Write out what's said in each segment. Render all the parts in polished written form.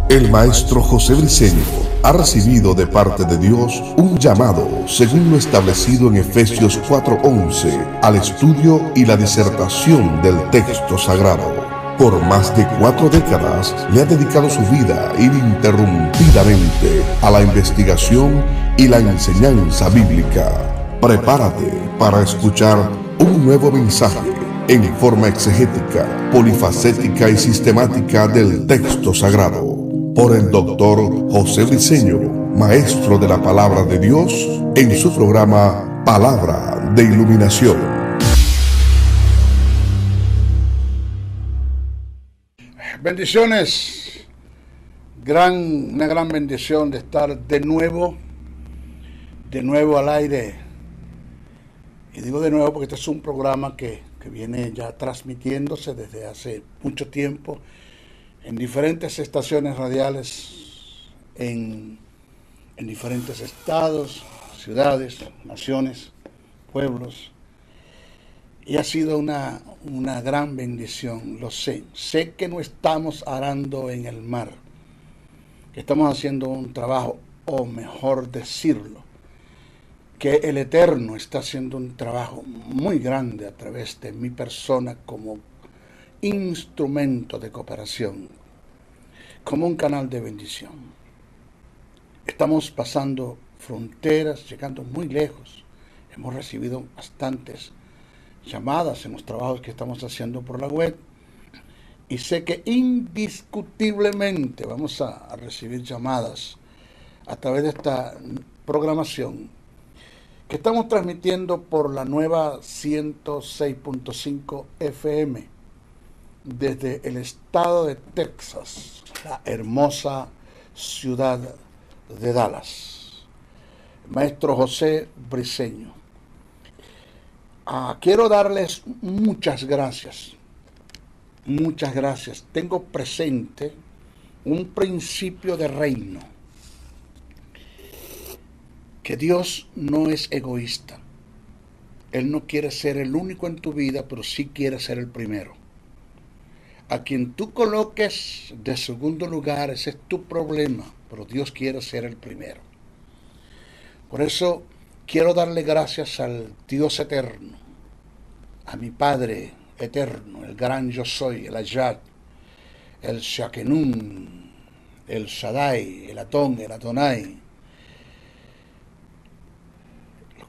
El maestro José Briceño ha recibido de parte de Dios un llamado, según lo establecido en Efesios 4:11, al estudio y la disertación del texto sagrado. Por más de 4 décadas le ha dedicado su vida ininterrumpidamente a la investigación y la enseñanza bíblica. Prepárate para escuchar un nuevo mensaje en forma exegética, polifacética y sistemática del texto sagrado, por el doctor José Briceño, maestro de la palabra de Dios, en su programa Palabra de Iluminación. Bendiciones, una gran bendición de estar de nuevo al aire. Y digo de nuevo porque este es un programa que viene ya transmitiéndose desde hace mucho tiempo en diferentes estaciones radiales, en diferentes estados, ciudades, naciones, pueblos. Y ha sido una gran bendición, lo sé. Sé que no estamos arando en el mar, que estamos haciendo un trabajo, o mejor decirlo, que el Eterno está haciendo un trabajo muy grande a través de mi persona como instrumento de cooperación, como un canal de bendición. Estamos pasando fronteras, llegando muy lejos. Hemos recibido bastantes llamadas en los trabajos que estamos haciendo por la web, y sé que indiscutiblemente vamos a recibir llamadas a través de esta programación que estamos transmitiendo por la nueva 106.5 FM desde el estado de Texas, la hermosa ciudad de Dallas. Maestro José Briceño. Quiero darles muchas gracias. Muchas gracias. Tengo presente un principio de reino. Que Dios no es egoísta. Él no quiere ser el único en tu vida, pero sí quiere ser el primero. A quien tú coloques de segundo lugar, ese es tu problema, pero Dios quiere ser el primero. Por eso quiero darle gracias al Dios eterno, a mi Padre eterno, el gran yo soy, el Ayad, el Shakenun, el Shaddai, el Atón, el Adonai,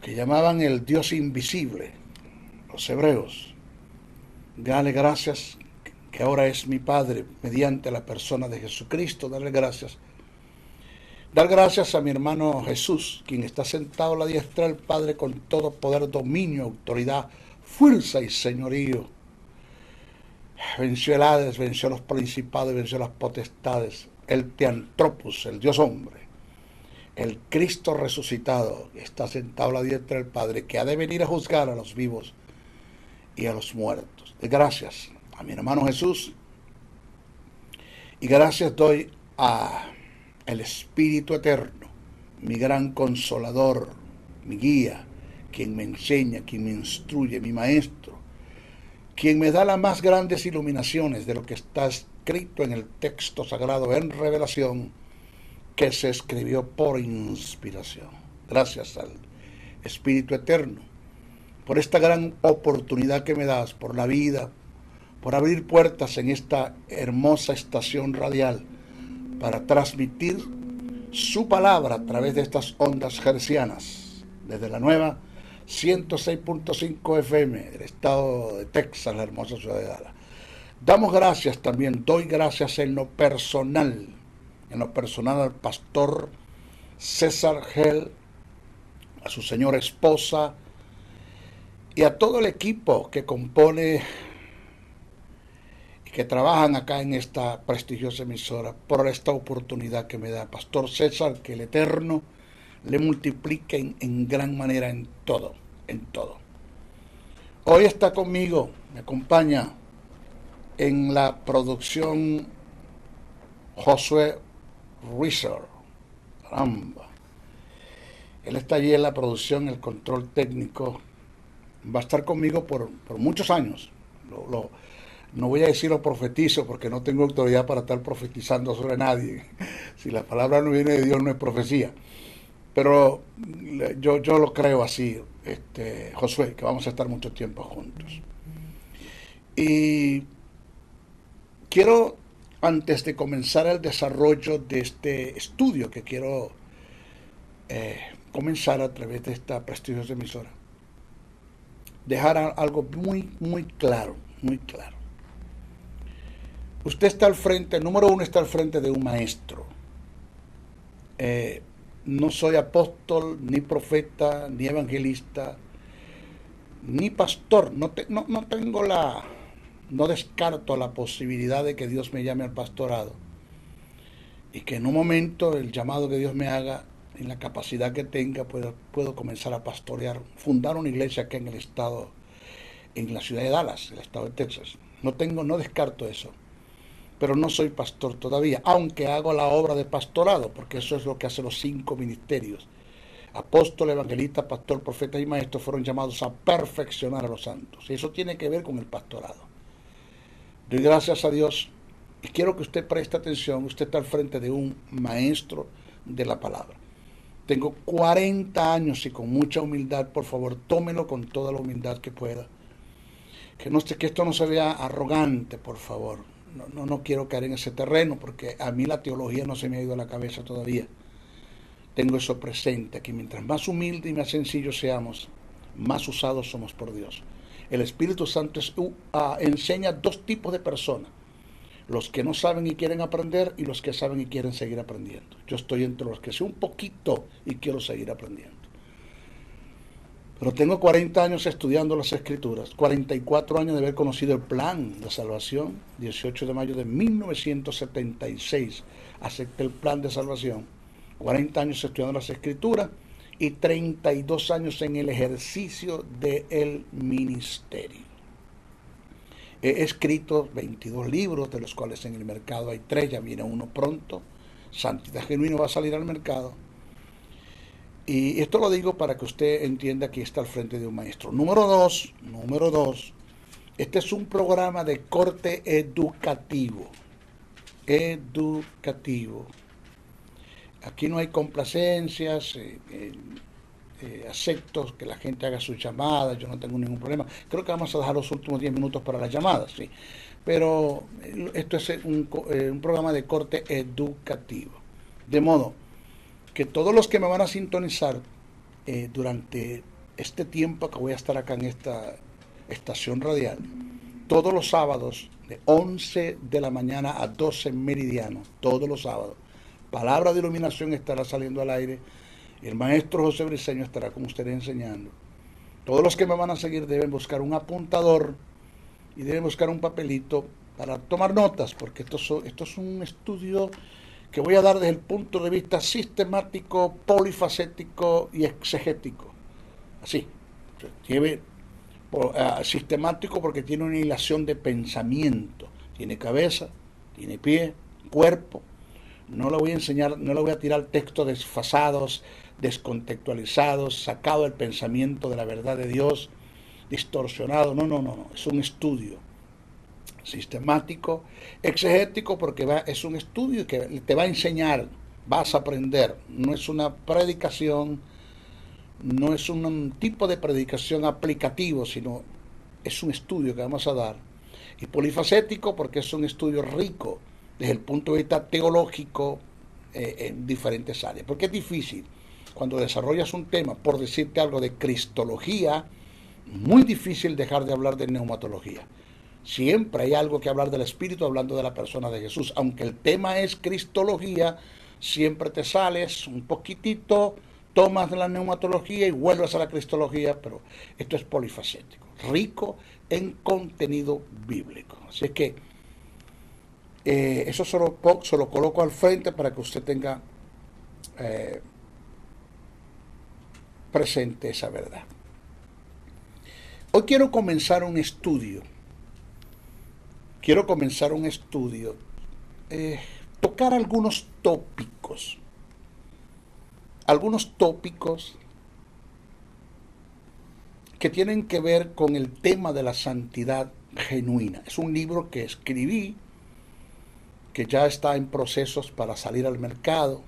que llamaban el Dios invisible, los hebreos. Dale gracias, que ahora es mi Padre, mediante la persona de Jesucristo. Darle gracias. Dar gracias a mi hermano Jesús, quien está sentado a la diestra del Padre con todo poder, dominio, autoridad, fuerza y señorío. Venció el Hades, venció los principados, venció las potestades. El Teantropos, el Dios hombre. El Cristo resucitado, que está sentado a la diestra del Padre, que ha de venir a juzgar a los vivos y a los muertos. Gracias a mi hermano Jesús, y gracias doy a el Espíritu Eterno, mi gran consolador, mi guía, quien me enseña, quien me instruye, mi maestro, quien me da las más grandes iluminaciones de lo que está escrito en el texto sagrado en revelación, que se escribió por inspiración. Gracias al Espíritu Eterno por esta gran oportunidad que me das, por la vida, por abrir puertas en esta hermosa estación radial para transmitir su palabra a través de estas ondas hercianas, desde la nueva 106.5 FM del estado de Texas, la hermosa ciudad de Dallas. Damos gracias también, doy gracias en lo personal al pastor César Gel, a su señora esposa y a todo el equipo que compone y que trabajan acá en esta prestigiosa emisora por esta oportunidad que me da Pastor César, que el Eterno le multiplique en gran manera en todo. Hoy está conmigo, me acompaña en la producción Josué Rizar, caramba. Él está allí en la producción, el control técnico. Va a estar conmigo por muchos años. No voy a decir lo profetizo porque no tengo autoridad para estar profetizando sobre nadie. Si la palabra no viene de Dios no es profecía. Pero yo lo creo así, Josué, que vamos a estar mucho tiempo juntos. Y quiero, antes de comenzar el desarrollo de este estudio que quiero comenzar a través de esta prestigiosa emisora, dejar algo muy, muy claro, muy claro. Usted está al frente, número uno, está al frente de un maestro. No soy apóstol, ni profeta, ni evangelista, ni pastor. No tengo no descarto la posibilidad de que Dios me llame al pastorado y que en un momento el llamado que Dios me haga, en la capacidad que tenga, puedo comenzar a pastorear, fundar una iglesia aquí en el estado, en la ciudad de Dallas, el estado de Texas. No descarto eso. Pero no soy pastor todavía, aunque hago la obra de pastorado, porque eso es lo que hacen los 5 ministerios. Apóstol, evangelista, pastor, profeta y maestro fueron llamados a perfeccionar a los santos. Y eso tiene que ver con el pastorado. Doy gracias a Dios y quiero que usted preste atención. Usted está al frente de un maestro de la palabra. Tengo 40 años y con mucha humildad, por favor, tómelo con toda la humildad que pueda. Que esto no se vea arrogante, por favor. No quiero caer en ese terreno porque a mí la teología no se me ha ido a la cabeza todavía. Tengo eso presente, que mientras más humilde y más sencillo seamos, más usados somos por Dios. El Espíritu Santo enseña 2 tipos de personas: los que no saben y quieren aprender y los que saben y quieren seguir aprendiendo. Yo estoy entre los que sé un poquito y quiero seguir aprendiendo. Pero tengo 40 años estudiando las Escrituras, 44 años de haber conocido el plan de salvación. 18 de mayo de 1976 acepté el plan de salvación. 40 años estudiando las Escrituras y 32 años en el ejercicio del ministerio. He escrito 22 libros, de los cuales en el mercado hay 3, ya viene uno pronto. Santidad Genuina va a salir al mercado. Y esto lo digo para que usted entienda que está al frente de un maestro. Número dos, este es un programa de corte educativo. Aquí no hay complacencias, acepto que la gente haga sus llamadas, yo no tengo ningún problema. Creo que vamos a dejar los últimos 10 minutos para las llamadas, sí. Pero esto es un programa de corte educativo. De modo que todos los que me van a sintonizar durante este tiempo que voy a estar acá en esta estación radial, todos los sábados de 11 de la mañana a 12 meridiano, todos los sábados, Palabra de Iluminación estará saliendo al aire y el maestro José Briceño estará con ustedes enseñando. Todos los que me van a seguir deben buscar un apuntador y deben buscar un papelito para tomar notas, porque esto es un estudio que voy a dar desde el punto de vista sistemático, polifacético y exegético. Así, sistemático porque tiene una hilación de pensamiento, tiene cabeza, tiene pie, cuerpo. No le voy a enseñar, no le voy a tirar textos desfasados, descontextualizados, sacado del pensamiento de la verdad de Dios, distorsionado. No, es un estudio sistemático, exegético, porque es un estudio que te va a enseñar, vas a aprender. No es una predicación, no es un tipo de predicación aplicativo, sino es un estudio que vamos a dar. Y polifacético porque es un estudio rico desde el punto de vista teológico en diferentes áreas. Porque es difícil cuando desarrollas un tema, por decirte algo de cristología, muy difícil dejar de hablar de neumatología. Siempre hay algo que hablar del Espíritu hablando de la persona de Jesús. Aunque el tema es cristología, siempre te sales un poquitito, tomas de la neumatología y vuelves a la cristología, pero esto es polifacético, rico en contenido bíblico. Así es que eso se lo coloco al frente para que usted tenga presente esa verdad. Hoy quiero comenzar un estudio. Tocar algunos tópicos que tienen que ver con el tema de la santidad genuina. Es un libro que escribí, que ya está en procesos para salir al mercado.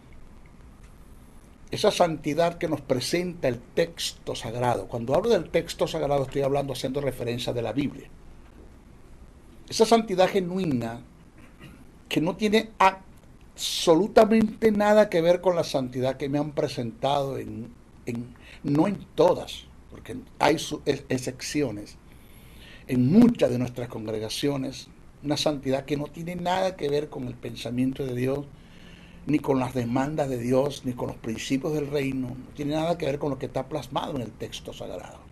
Esa santidad que nos presenta el texto sagrado. Cuando hablo del texto sagrado estoy hablando haciendo referencia de la Biblia. Esa santidad genuina que no tiene absolutamente nada que ver con la santidad que me han presentado no en todas, porque hay excepciones, en muchas de nuestras congregaciones, una santidad que no tiene nada que ver con el pensamiento de Dios, ni con las demandas de Dios, ni con los principios del reino, no tiene nada que ver con lo que está plasmado en el texto sagrado.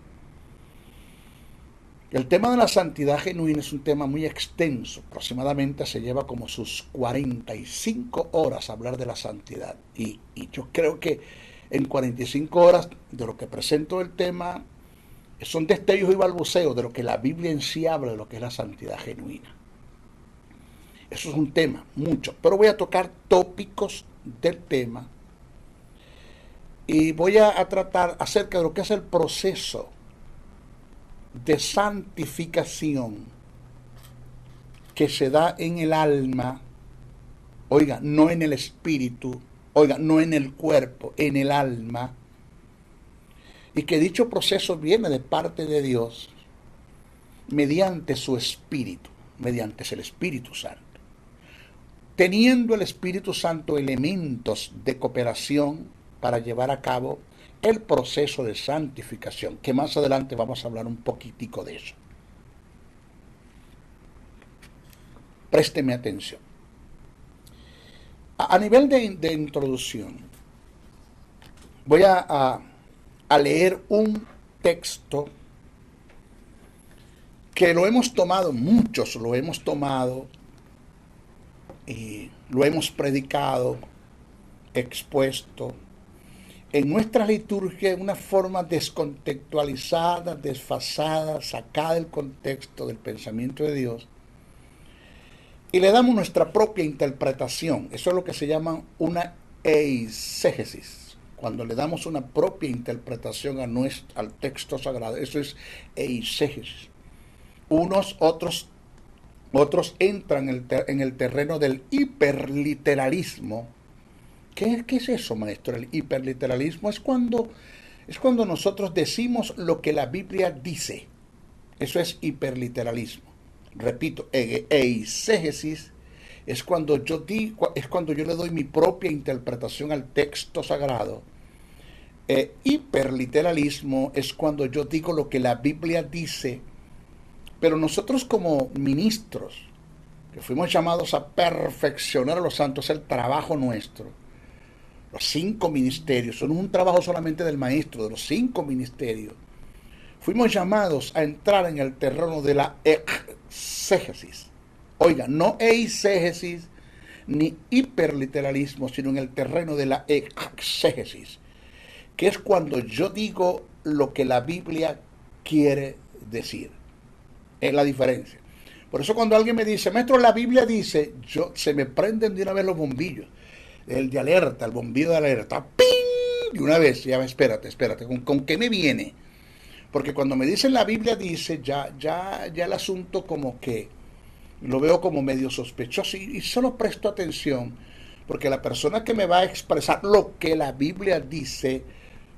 El tema de la santidad genuina es un tema muy extenso, aproximadamente se lleva como sus 45 horas hablar de la santidad, y yo creo que en 45 horas de lo que presento el tema son destellos y balbuceos de lo que la Biblia en sí habla de lo que es la santidad genuina. Eso es un tema, mucho, pero voy a tocar tópicos del tema y voy a tratar acerca de lo que es el proceso de santificación que se da en el alma, oiga, no en el espíritu, oiga, no en el cuerpo, en el alma, y que dicho proceso viene de parte de Dios mediante su espíritu, mediante el Espíritu Santo. Teniendo el Espíritu Santo elementos de cooperación para llevar a cabo el proceso de santificación, que más adelante vamos a hablar un poquitico de eso. Présteme atención. A nivel de introducción, voy a leer un texto que lo hemos tomado, muchos lo hemos tomado, y lo hemos predicado, expuesto en nuestra liturgia de una forma descontextualizada, desfasada, sacada del contexto del pensamiento de Dios, y le damos nuestra propia interpretación. Eso es lo que se llama una eisegesis. Cuando le damos una propia interpretación al texto sagrado, eso es eisegesis. Otros entran en el terreno del hiperliteralismo. ¿Qué es eso, maestro? El hiperliteralismo es cuando nosotros decimos lo que la Biblia dice. Eso es hiperliteralismo. Repito, eisegesis es cuando yo le doy mi propia interpretación al texto sagrado. Hiperliteralismo es cuando yo digo lo que la Biblia dice. Pero nosotros como ministros, que fuimos llamados a perfeccionar a los santos, es el trabajo nuestro. Los 5 ministerios, son un trabajo solamente del maestro, de los 5 ministerios. Fuimos llamados a entrar en el terreno de la exégesis. Oiga, no eisegesis ni hiperliteralismo, sino en el terreno de la exégesis, que es cuando yo digo lo que la Biblia quiere decir. Es la diferencia. Por eso cuando alguien me dice, maestro, la Biblia dice, se me prenden de una vez los bombillos. El de alerta, el bombillo de alerta. ¡Ping! De una vez, ya espérate. ¿Con qué me viene? Porque cuando me dicen la Biblia dice, ya el asunto como que lo veo como medio sospechoso y solo presto atención. Porque la persona que me va a expresar lo que la Biblia dice,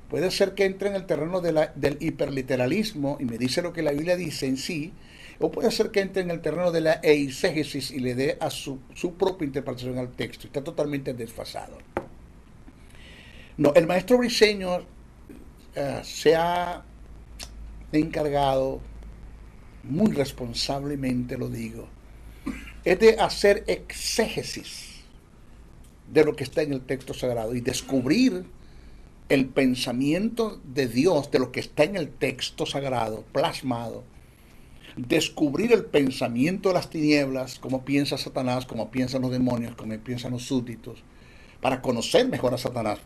puede ser que entre en el terreno del hiperliteralismo y me dice lo que la Biblia dice en sí, o puede ser que entre en el terreno de la eisegesis y le dé a su propia interpretación al texto. Está totalmente desfasado. No, el maestro Briceño se ha encargado, muy responsablemente lo digo, es de hacer exégesis de lo que está en el texto sagrado y descubrir el pensamiento de Dios, de lo que está en el texto sagrado, plasmado, descubrir el pensamiento de las tinieblas, cómo piensa Satanás, cómo piensan los demonios, cómo piensan los súbditos, para conocer mejor a Satanás.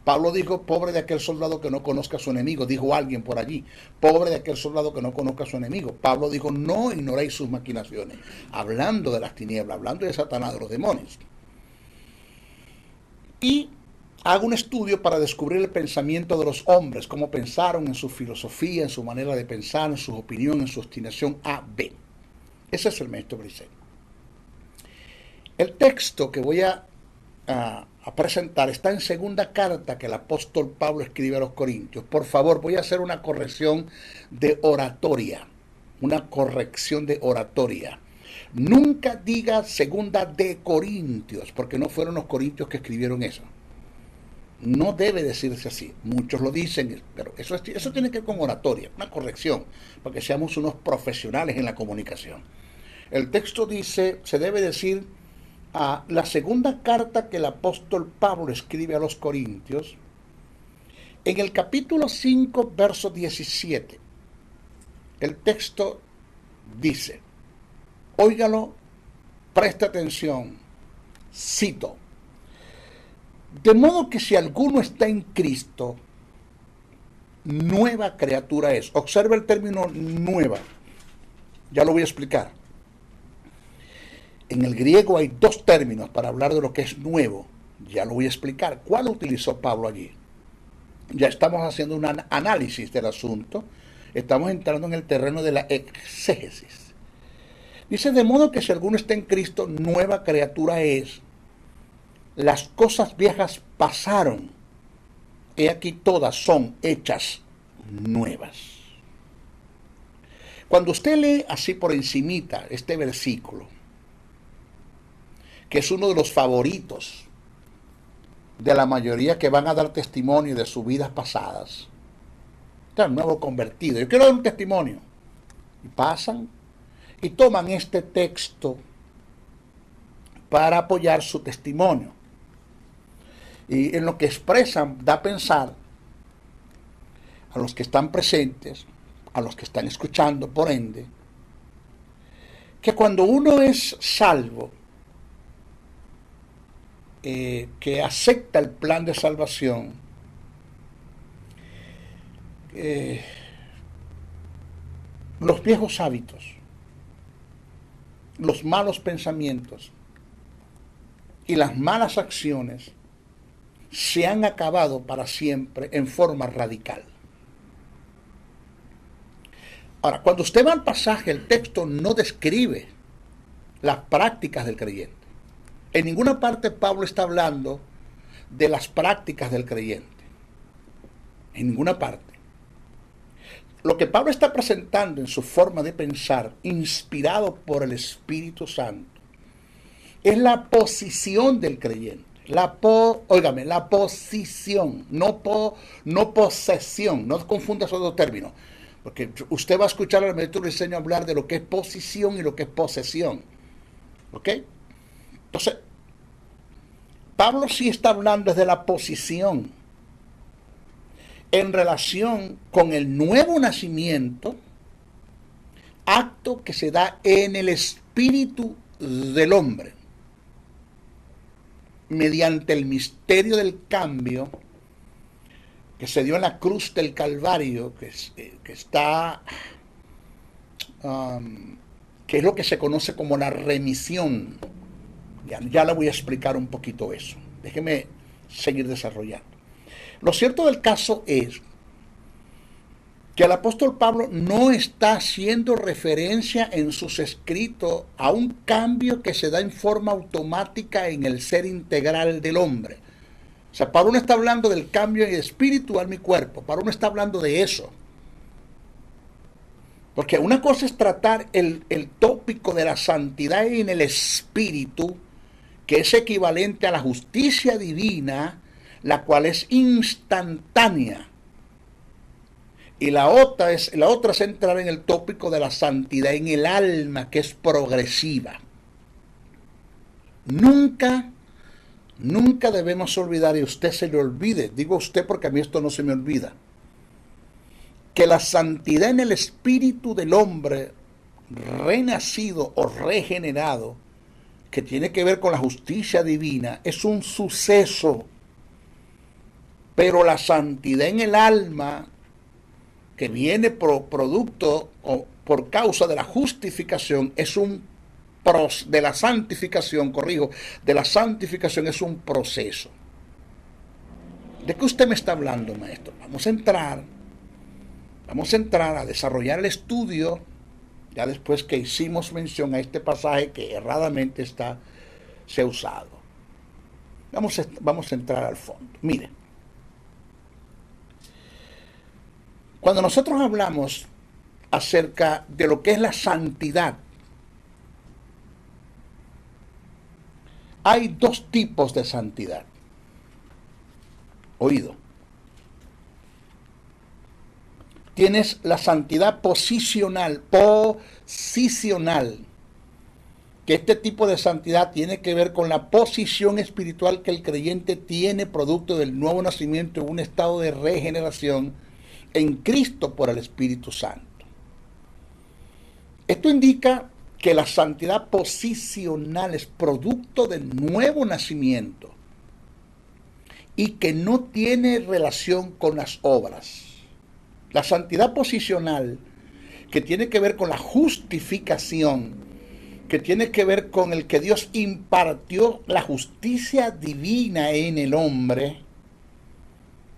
Pablo dijo, pobre de aquel soldado que no conozca a su enemigo, dijo alguien por allí, pobre de aquel soldado que no conozca a su enemigo. Pablo dijo, no ignoréis sus maquinaciones, hablando de las tinieblas, hablando de Satanás, de los demonios. Y hago un estudio para descubrir el pensamiento de los hombres, cómo pensaron en su filosofía, en su manera de pensar, en su opinión, en su obstinación A, B. Ese es el maestro Briseño. El texto que voy a presentar está en segunda carta que el apóstol Pablo escribe a los Corintios. Por favor, voy a hacer una corrección de oratoria. Una corrección de oratoria. Nunca diga segunda de Corintios, porque no fueron los corintios que escribieron eso. No debe decirse así. Muchos lo dicen, pero eso tiene que ver con oratoria, una corrección, para que seamos unos profesionales en la comunicación. El texto dice, se debe decir a la segunda carta que el apóstol Pablo escribe a los Corintios, en el capítulo 5, verso 17. El texto dice, óigalo, presta atención, cito, de modo que si alguno está en Cristo, nueva criatura es. Observa el término nueva, ya lo voy a explicar. En el griego hay dos términos para hablar de lo que es nuevo, ya lo voy a explicar. ¿Cuál utilizó Pablo allí? Ya estamos haciendo un análisis del asunto, estamos entrando en el terreno de la exégesis. Dice, de modo que si alguno está en Cristo, nueva criatura es. Las cosas viejas pasaron, he aquí todas son hechas nuevas. Cuando usted lee así por encimita este versículo, que es uno de los favoritos de la mayoría que van a dar testimonio de sus vidas pasadas, está el nuevo convertido, yo quiero dar un testimonio, y pasan y toman este texto para apoyar su testimonio. Y en lo que expresan da a pensar a los que están presentes, a los que están escuchando, por ende, que cuando uno es salvo, que acepta el plan de salvación, los viejos hábitos, los malos pensamientos y las malas acciones se han acabado para siempre en forma radical. Ahora, cuando usted va al pasaje, el texto no describe las prácticas del creyente. En ninguna parte Pablo está hablando de las prácticas del creyente. En ninguna parte. Lo que Pablo está presentando en su forma de pensar, inspirado por el Espíritu Santo, es la posición del creyente. La posición, no posesión. No confunda esos dos términos. Porque usted va a escuchar al maestro Briseño hablar de lo que es posición y lo que es posesión. ¿Ok? Entonces, Pablo sí está hablando desde la posición en relación con el nuevo nacimiento, acto que se da en el espíritu del hombre, mediante el misterio del cambio que se dio en la cruz del Calvario, que es lo que se conoce como la remisión. Ya le voy a explicar un poquito eso. Déjeme seguir desarrollando. Lo cierto del caso es que el apóstol Pablo no está haciendo referencia en sus escritos a un cambio que se da en forma automática en el ser integral del hombre. O sea, Pablo no está hablando del cambio en espíritu, alma y cuerpo. Pablo no está hablando de eso. Porque una cosa es tratar el tópico de la santidad en el espíritu, que es equivalente a la justicia divina, la cual es instantánea. Y la otra es entrar en el tópico de la santidad en el alma, que es progresiva. Nunca debemos olvidar, y usted se le olvide, digo usted porque a mí esto no se me olvida, que la santidad en el espíritu del hombre renacido o regenerado, que tiene que ver con la justicia divina, es un suceso. Pero la santidad en el alma, que viene producto o por causa de la justificación, de la santificación es un proceso. ¿De qué usted me está hablando, maestro? Vamos a entrar a desarrollar el estudio ya después que hicimos mención a este pasaje que erradamente se ha usado. Vamos a entrar al fondo. Miren, cuando nosotros hablamos acerca de lo que es la santidad, hay dos tipos de santidad. Oído. Tienes la santidad posicional, que este tipo de santidad tiene que ver con la posición espiritual que el creyente tiene producto del nuevo nacimiento en un estado de regeneración en Cristo por el Espíritu Santo. Esto indica que la santidad posicional es producto del nuevo nacimiento y que no tiene relación con las obras. La santidad posicional, que tiene que ver con la justificación, que tiene que ver con el que Dios impartió la justicia divina en el hombre,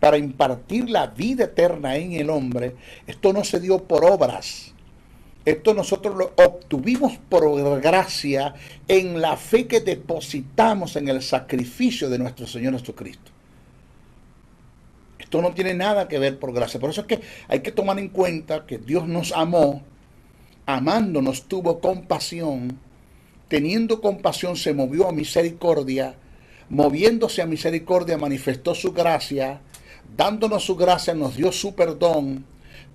para impartir la vida eterna en el hombre, esto no se dio por obras. Esto nosotros lo obtuvimos por gracia en la fe que depositamos en el sacrificio de nuestro Señor Jesucristo. Esto no tiene nada que ver por gracia. Por eso es que hay que tomar en cuenta que Dios nos amó, amándonos tuvo compasión, teniendo compasión se movió a misericordia, moviéndose a misericordia manifestó su gracia, dándonos su gracia nos dio su perdón,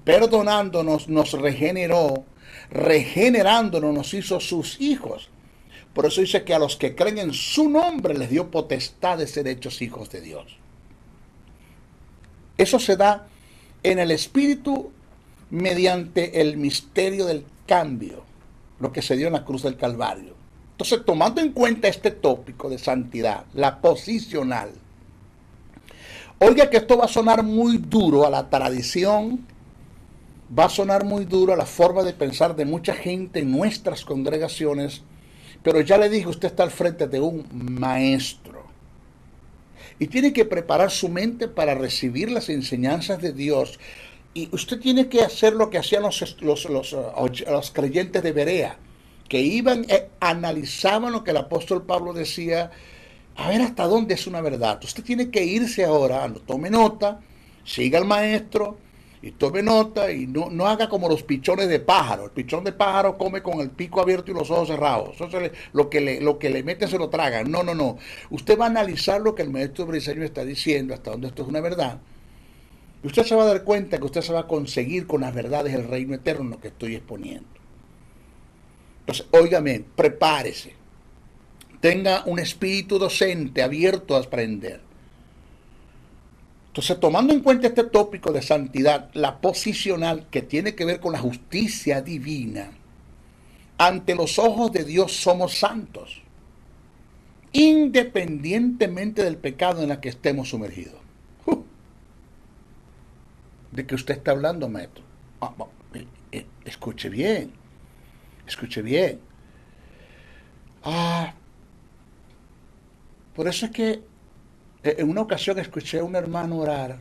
perdonándonos nos regeneró, regenerándonos nos hizo sus hijos. Por eso dice que a los que creen en su nombre les dio potestad de ser hechos hijos de Dios. Eso se da en el Espíritu mediante el misterio del cambio, lo que se dio en la cruz del Calvario. Entonces, tomando en cuenta este tópico de santidad, la posicional, oiga que esto va a sonar muy duro a la tradición, va a sonar muy duro a la forma de pensar de mucha gente en nuestras congregaciones, pero ya le dije, usted está al frente de un maestro. Y tiene que preparar su mente para recibir las enseñanzas de Dios. Y usted tiene que hacer lo que hacían los creyentes de Berea, que iban, analizaban lo que el apóstol Pablo decía, a ver hasta dónde es una verdad. Usted tiene que irse ahora, tome nota, siga al maestro y tome nota y no haga como los pichones de pájaro. El pichón de pájaro come con el pico abierto y los ojos cerrados. Eso lo que le meten se lo tragan. No. Usted va a analizar lo que el maestro briseño está diciendo, hasta dónde esto es una verdad. Y usted se va a dar cuenta que usted se va a conseguir con las verdades del reino eterno que estoy exponiendo. Entonces, óigame, prepárese. Tenga un espíritu docente abierto a aprender. Entonces, tomando en cuenta este tópico de santidad, la posicional que tiene que ver con la justicia divina, ante los ojos de Dios somos santos, independientemente del pecado en el que estemos sumergidos. ¿De qué usted está hablando, maestro? Escuche bien. Por eso es que en una ocasión escuché a un hermano orar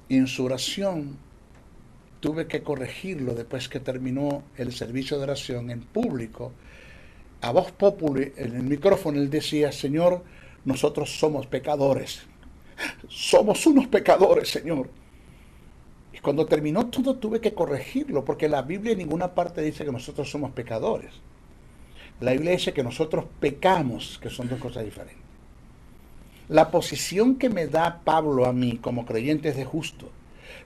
y en su oración tuve que corregirlo después que terminó el servicio de oración en público. A voz populi, en el micrófono, él decía, Señor, nosotros somos pecadores. Somos unos pecadores, Señor. Y cuando terminó todo tuve que corregirlo, porque la Biblia en ninguna parte dice que nosotros somos pecadores. La Biblia dice que nosotros pecamos, que son dos cosas diferentes. La posición que me da Pablo a mí como creyentes de justo,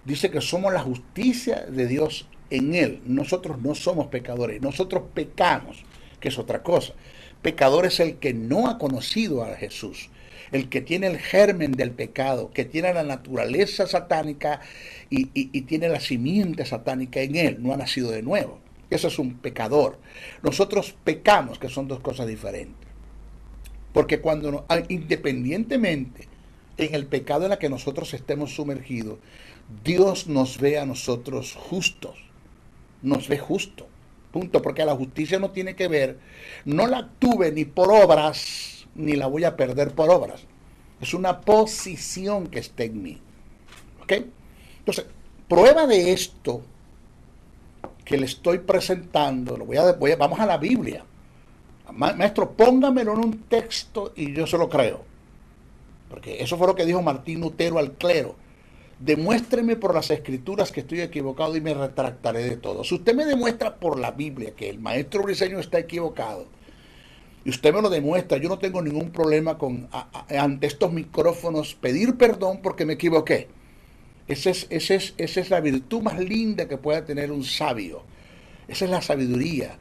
dice que somos la justicia de Dios en Él. Nosotros no somos pecadores, nosotros pecamos, que es otra cosa. Pecador es el que no ha conocido a Jesús, el que tiene el germen del pecado, que tiene la naturaleza satánica y tiene la simiente satánica en él, no ha nacido de nuevo. Eso es un pecador. Nosotros pecamos, que son dos cosas diferentes. Porque cuando, independientemente en el pecado en el que nosotros estemos sumergidos, Dios nos ve a nosotros justos. Nos ve justos. Punto. Porque la justicia no tiene que ver, no la tuve ni por obras, ni la voy a perder por obras. Es una posición que está en mí. ¿Ok? Entonces, prueba de esto, que le estoy presentando, vamos a la Biblia. Maestro, póngamelo en un texto y yo se lo creo. Porque eso fue lo que dijo Martín Lutero al clero. Demuéstreme por las escrituras que estoy equivocado y me retractaré de todo. Si usted me demuestra por la Biblia que el maestro Briceño está equivocado, y usted me lo demuestra, yo no tengo ningún problema con ante estos micrófonos pedir perdón porque me equivoqué. Esa es la virtud más linda que pueda tener un sabio. Esa es la sabiduría,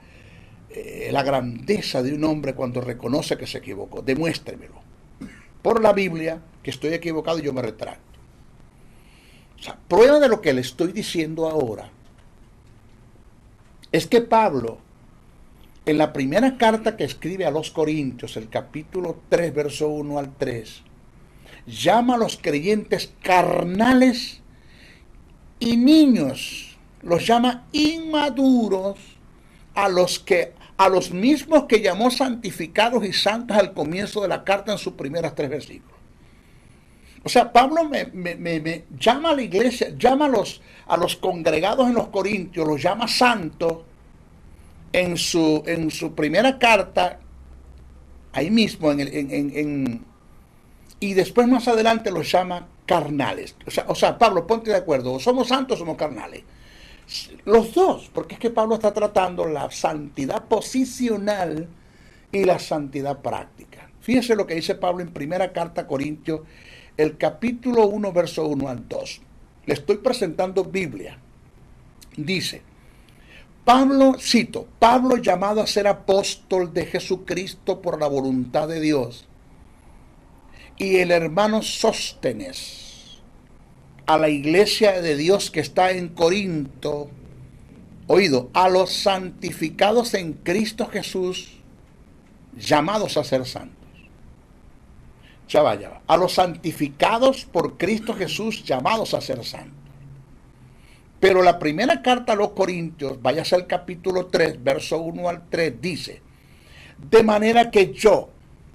la grandeza de un hombre cuando reconoce que se equivocó. Demuéstremelo por la Biblia que estoy equivocado y yo me retracto. O sea, prueba de lo que le estoy diciendo ahora es que Pablo, en la primera carta que escribe a los Corintios, el capítulo 3, verso 1 al 3, llama a los creyentes carnales y niños, los llama inmaduros a los mismos que llamó santificados y santos al comienzo de la carta en sus primeras 3 versículos. O sea, Pablo me llama a la iglesia, llama a los congregados en los Corintios, los llama santos en su primera carta, ahí mismo, y después más adelante los llama carnales. O sea, Pablo, ponte de acuerdo, o somos santos o somos carnales. Los dos, porque es que Pablo está tratando la santidad posicional y la santidad práctica. Fíjense lo que dice Pablo en primera carta a Corintios, el capítulo 1, verso 1 al 2. Le estoy presentando Biblia. Dice, Pablo, cito, Pablo llamado a ser apóstol de Jesucristo por la voluntad de Dios, y el hermano Sóstenes, a la iglesia de Dios que está en Corinto, oído, a los santificados en Cristo Jesús, llamados a ser santos. Ya va. A los santificados por Cristo Jesús, llamados a ser santos. Pero la primera carta a los Corintios, váyase al capítulo 3, verso 1 al 3, dice, de manera que yo,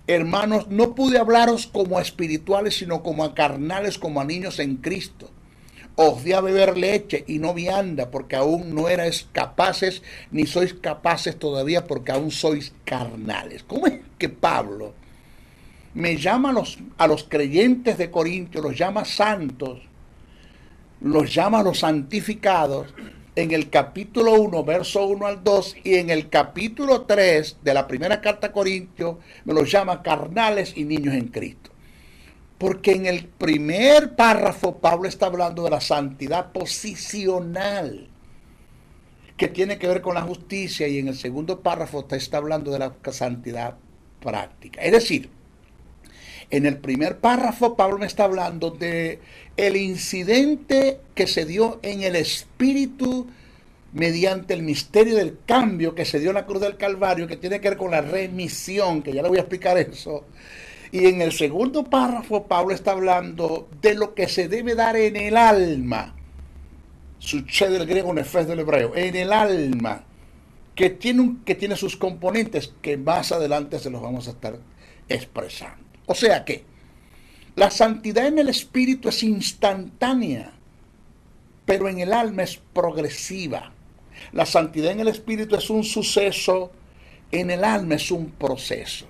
hermanos, no pude hablaros como a espirituales, sino como a carnales, como a niños en Cristo. Os di a beber leche y no vianda, porque aún no erais capaces, ni sois capaces todavía, porque aún sois carnales. ¿Cómo es que Pablo me llama a los creyentes de Corintios, los llama santos, los llama a los santificados en el capítulo 1, verso 1 al 2, y en el capítulo 3 de la primera carta a Corintios me los llama carnales y niños en Cristo? Porque en el primer párrafo Pablo está hablando de la santidad posicional, que tiene que ver con la justicia, y en el segundo párrafo está hablando de la santidad práctica. Es decir, en el primer párrafo Pablo me está hablando de el incidente que se dio en el Espíritu mediante el misterio del cambio que se dio en la cruz del Calvario, que tiene que ver con la remisión, que ya le voy a explicar eso. Y en el segundo párrafo Pablo está hablando de lo que se debe dar en el alma, suche del griego, nefes del hebreo, en el alma, que tiene sus componentes que más adelante se los vamos a estar expresando. O sea que la santidad en el espíritu es instantánea, pero en el alma es progresiva. La santidad en el espíritu es un suceso, en el alma es un proceso.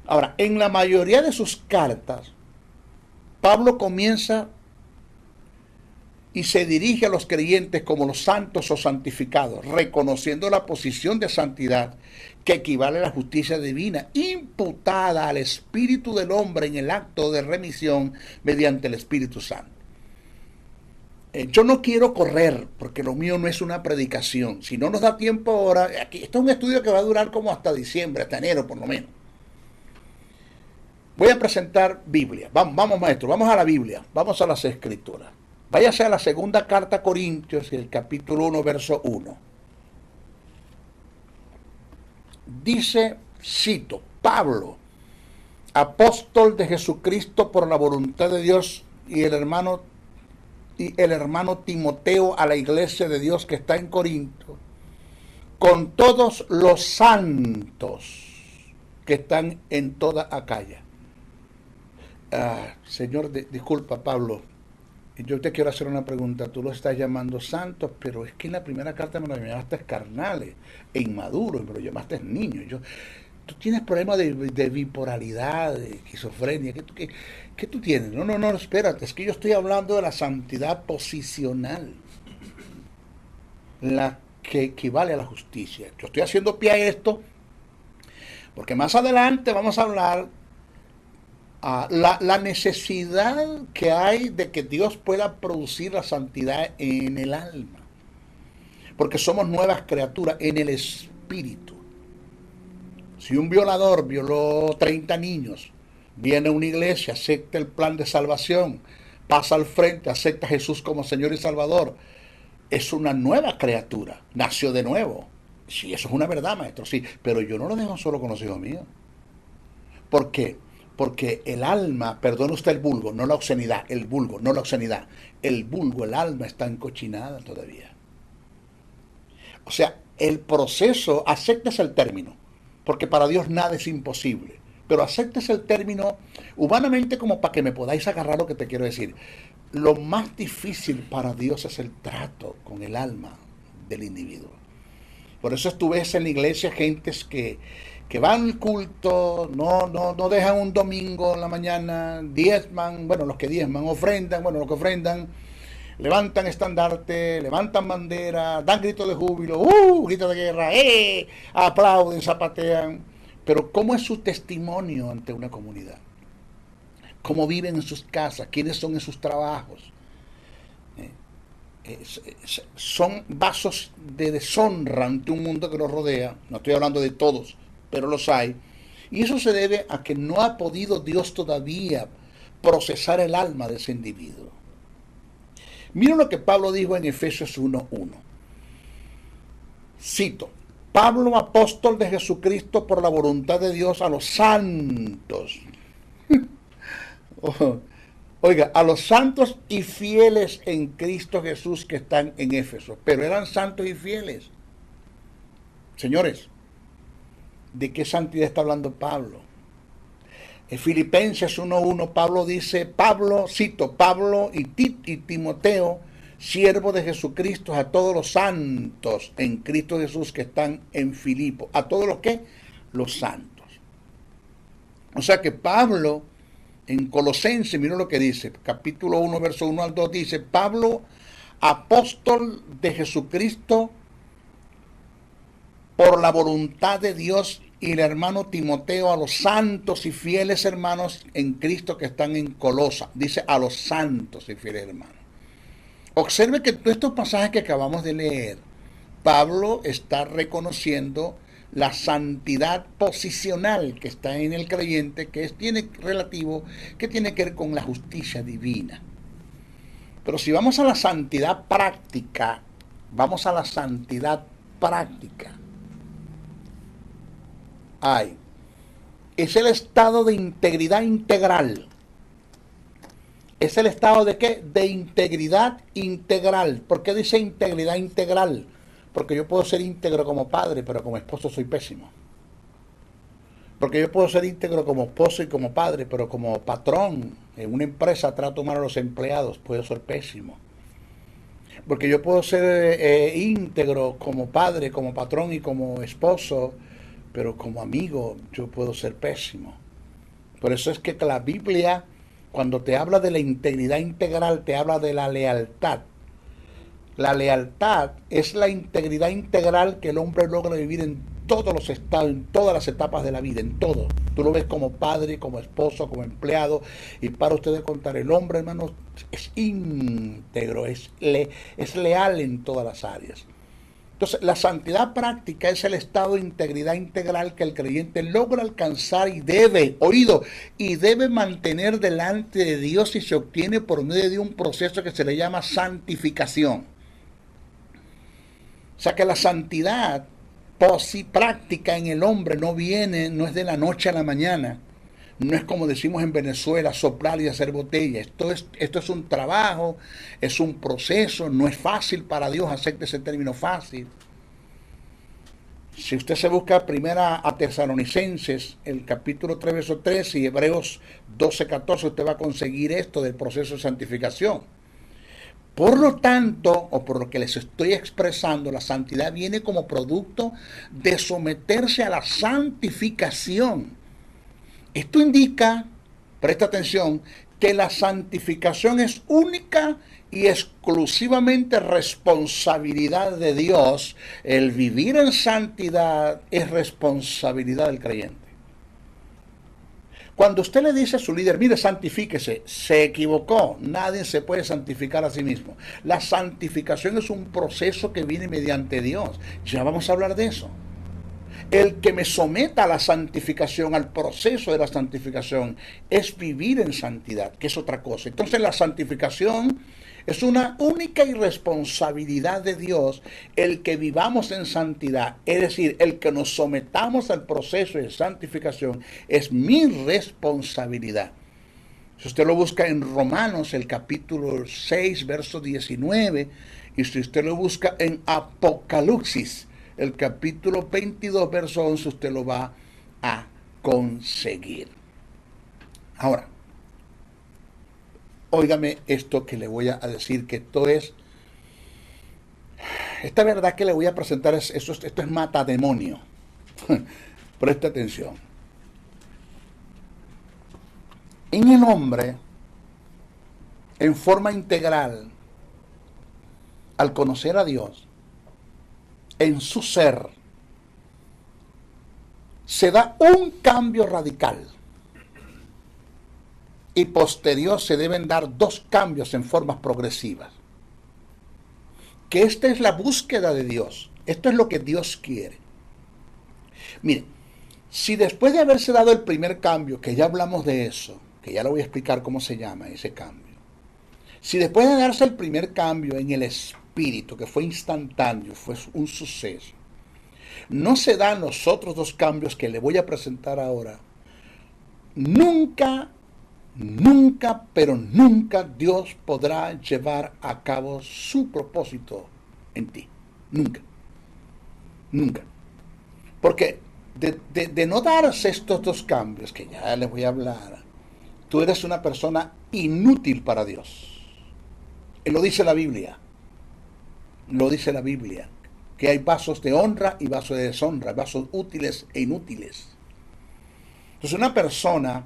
Ahora, en la mayoría de sus cartas, Pablo comienza y se dirige a los creyentes como los santos o santificados, reconociendo la posición de santidad que equivale a la justicia divina, imputada al espíritu del hombre en el acto de remisión mediante el Espíritu Santo. Yo no quiero correr, porque lo mío no es una predicación. Si no nos da tiempo ahora, esto es un estudio que va a durar como hasta diciembre, hasta enero por lo menos. Voy a presentar Biblia. Vamos maestro, vamos a la Biblia, vamos a las Escrituras. Váyase a la segunda carta a Corintios, el capítulo 1, verso 1. Dice, cito, Pablo, apóstol de Jesucristo por la voluntad de Dios, y el hermano Timoteo a la iglesia de Dios que está en Corinto, con todos los santos que están en toda Acaya. Señor, disculpa Pablo, Yo te quiero hacer una pregunta. Tú lo estás llamando santos, pero es que en la primera carta me lo llamaste carnales e inmaduros, me lo llamaste niños. Tú tienes problemas de bipolaridad, de esquizofrenia. ¿Qué tú tienes? No, espérate. Es que yo estoy hablando de la santidad posicional, la que equivale a la justicia. Yo estoy haciendo pie a esto porque más adelante vamos a hablar la necesidad que hay de que Dios pueda producir la santidad en el alma. Porque somos nuevas criaturas en el espíritu. Si un violador violó 30 niños, viene a una iglesia, acepta el plan de salvación, pasa al frente, acepta a Jesús como Señor y Salvador, es una nueva criatura, nació de nuevo. Sí, eso es una verdad, maestro, sí, pero yo no lo dejo solo con los hijos míos. ¿Por qué? Porque el alma, perdone usted el vulgo, no la obscenidad, el vulgo, no la obscenidad, el vulgo, el alma está encochinada todavía. O sea, el proceso, aceptes el término, porque para Dios nada es imposible, pero aceptes el término humanamente como para que me podáis agarrar lo que te quiero decir. Lo más difícil para Dios es el trato con el alma del individuo. Por eso tú ves en la iglesia gentes que van al culto, no dejan un domingo en la mañana, diezman, bueno, los que diezman, ofrendan, bueno, los que ofrendan, levantan estandarte, levantan bandera, dan gritos de júbilo, gritos de guerra, aplauden, zapatean. Pero ¿cómo es su testimonio ante una comunidad? ¿Cómo viven en sus casas? ¿Quiénes son en sus trabajos? Son vasos de deshonra ante un mundo que los rodea. No estoy hablando de todos, pero los hay. Y eso se debe a que no ha podido Dios todavía procesar el alma de ese individuo. Mira lo que Pablo dijo en Efesios 1:1. Cito: Pablo, apóstol de Jesucristo por la voluntad de Dios, a los santos. Oiga, a los santos y fieles en Cristo Jesús que están en Éfeso. Pero eran santos y fieles. Señores, ¿de qué santidad está hablando Pablo? En Filipenses 1:1 Pablo dice, cito, Pablo y Timoteo, siervo de Jesucristo, a todos los santos en Cristo Jesús que están en Filipo. ¿A todos los qué? Los santos. O sea que Pablo, en Colosenses, mira lo que dice, capítulo 1, verso 1 al 2, dice, Pablo, apóstol de Jesucristo, por la voluntad de Dios, y el hermano Timoteo, a los santos y fieles hermanos en Cristo que están en Colosa. Dice a los santos y fieles hermanos. Observe que todos estos pasajes que acabamos de leer, Pablo está reconociendo la santidad posicional que está en el creyente, que tiene que ver con la justicia divina. Pero si vamos a la santidad práctica, es el estado de integridad integral. ¿Es el estado de qué? De integridad integral. ¿Por qué dice integridad integral? Porque yo puedo ser íntegro como padre, pero como esposo soy pésimo. Porque yo puedo ser íntegro como esposo y como padre, pero como patrón en una empresa trato mal a los empleados, puedo ser pésimo. Porque yo puedo ser íntegro como padre, como patrón y como esposo, pero como amigo yo puedo ser pésimo. Por eso es que la Biblia, cuando te habla de la integridad integral, te habla de la lealtad. La lealtad es la integridad integral que el hombre logra vivir en todos los estados, en todas las etapas de la vida, en todo. Tú lo ves como padre, como esposo, como empleado. Y para ustedes contar, el hombre, hermano, es íntegro, es leal en todas las áreas. Entonces, la santidad práctica es el estado de integridad integral que el creyente logra alcanzar y debe mantener delante de Dios, y se obtiene por medio de un proceso que se le llama santificación. O sea que la santidad práctica en el hombre no es de la noche a la mañana. No es como decimos en Venezuela, soplar y hacer botella. Esto es un trabajo, es un proceso, no es fácil para Dios, acepte ese término fácil. Si usted se busca primera a Tesalonicenses, el capítulo 3, verso 3, y Hebreos 12, 14, usted va a conseguir esto del proceso de santificación. Por lo tanto, o por lo que les estoy expresando, la santidad viene como producto de someterse a la santificación. Esto indica, presta atención, que la santificación es única y exclusivamente responsabilidad de Dios. El vivir en santidad es responsabilidad del creyente. Cuando usted le dice a su líder, mire, santifíquese, se equivocó. Nadie se puede santificar a sí mismo. La santificación es un proceso que viene mediante Dios. Ya vamos a hablar de eso. El que me someta a la santificación, al proceso de la santificación, es vivir en santidad, que es otra cosa. Entonces la santificación es una única irresponsabilidad de Dios, el que vivamos en santidad, es decir, el que nos sometamos al proceso de santificación, es mi responsabilidad. Si usted lo busca en Romanos, el capítulo 6, verso 19, y si usted lo busca en Apocalipsis, el capítulo 22, verso 11, usted lo va a conseguir. Ahora, óigame esto que le voy a decir, que esta verdad que le voy a presentar, esto es matademonio. Presta atención. En el hombre, en forma integral, al conocer a Dios, en su ser, se da un cambio radical. Y posterior se deben dar dos cambios en formas progresivas. Que esta es la búsqueda de Dios. Esto es lo que Dios quiere. Mire, si después de haberse dado el primer cambio, que ya hablamos de eso, que ya le voy a explicar cómo se llama ese cambio. Si después de darse el primer cambio en el espíritu, que fue instantáneo, fue un suceso, no se dan los otros dos cambios que le voy a presentar ahora, nunca, pero nunca Dios podrá llevar a cabo su propósito en ti. Nunca. Nunca. Porque de no darse estos dos cambios, que ya les voy a hablar, tú eres una persona inútil para Dios. Lo dice la Biblia. Lo dice la Biblia. Que hay vasos de honra y vasos de deshonra, vasos útiles e inútiles. Entonces una persona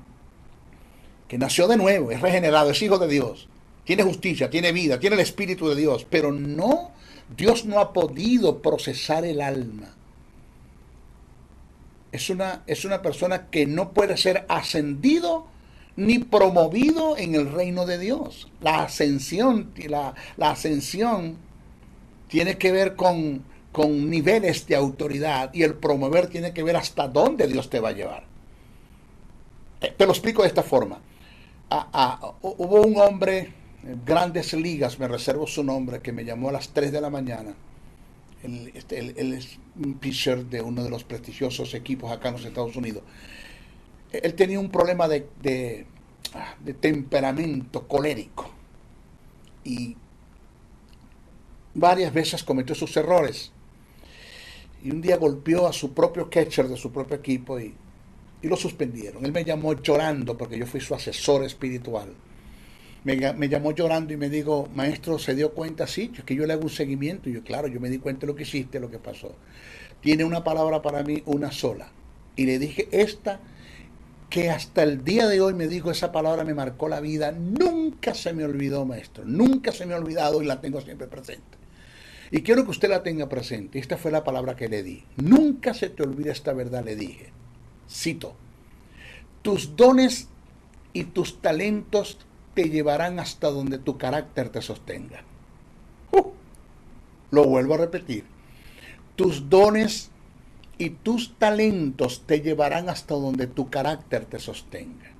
que nació de nuevo, es regenerado, es hijo de Dios, tiene justicia, tiene vida, tiene el Espíritu de Dios, pero Dios no ha podido procesar el alma. Es una persona que no puede ser ascendido ni promovido en el reino de Dios. La ascensión tiene que ver con niveles de autoridad, y el promover tiene que ver hasta dónde Dios te va a llevar. Te lo explico de esta forma. Hubo un hombre en Grandes Ligas, me reservo su nombre, que me llamó a las 3 de la mañana. Él es un pitcher de uno de los prestigiosos equipos acá en los Estados Unidos. Él tenía un problema de temperamento colérico y varias veces cometió sus errores. Y un día golpeó a su propio catcher de su propio equipo y lo suspendieron. Él me llamó llorando, porque yo fui su asesor espiritual. Me llamó llorando y me dijo, maestro, ¿se dio cuenta? Sí, es que yo le hago un seguimiento. Y yo, claro, yo me di cuenta de lo que hiciste, lo que pasó. Tiene una palabra para mí, una sola. Y le dije esta, que hasta el día de hoy me dijo, esa palabra me marcó la vida. Nunca se me olvidó, maestro. Nunca se me ha olvidado y la tengo siempre presente. Y quiero que usted la tenga presente. Esta fue la palabra que le di. Nunca se te olvide esta verdad, le dije. Cito, tus dones y tus talentos te llevarán hasta donde tu carácter te sostenga. Lo vuelvo a repetir. Tus dones y tus talentos te llevarán hasta donde tu carácter te sostenga.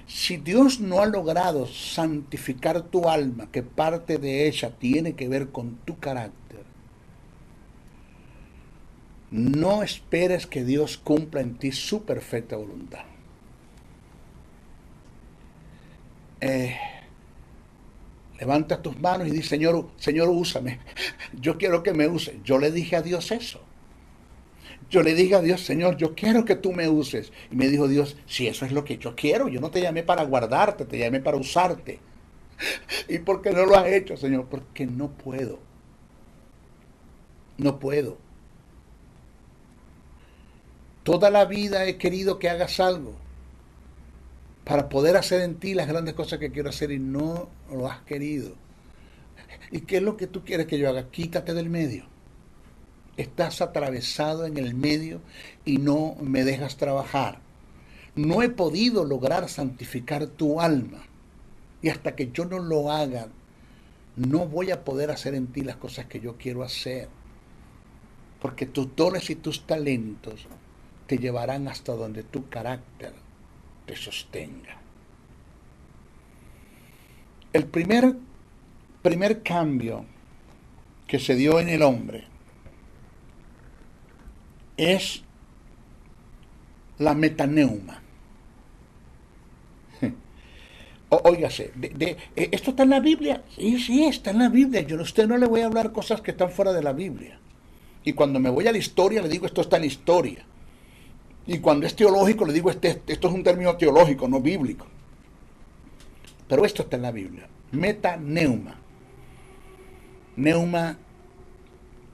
Si Dios no ha logrado santificar tu alma, que parte de ella tiene que ver con tu carácter, no esperes que Dios cumpla en ti su perfecta voluntad. Levanta tus manos y di, Señor, úsame. Yo quiero que me use. Yo le dije a Dios eso. Yo le dije a Dios, Señor, yo quiero que tú me uses. Y me dijo Dios, si eso es lo que yo quiero, yo no te llamé para guardarte, te llamé para usarte. ¿Y por qué no lo has hecho, Señor? Porque no puedo. No puedo. Toda la vida he querido que hagas algo para poder hacer en ti las grandes cosas que quiero hacer y no lo has querido. ¿Y qué es lo que tú quieres que yo haga? Quítate del medio. Estás atravesado en el medio y no me dejas trabajar. No he podido lograr santificar tu alma. Y hasta que yo no lo haga, no voy a poder hacer en ti las cosas que yo quiero hacer. Porque tus dones y tus talentos te llevarán hasta donde tu carácter te sostenga. El primer cambio que se dio en el hombre es la metaneuma. Óigase, ¿esto está en la Biblia? Sí, está en la Biblia. Yo a usted no le voy a hablar cosas que están fuera de la Biblia. Y cuando me voy a la historia, le digo, esto está en la historia. Y cuando es teológico, le digo, esto es un término teológico, no bíblico. Pero esto está en la Biblia. Metaneuma. Neuma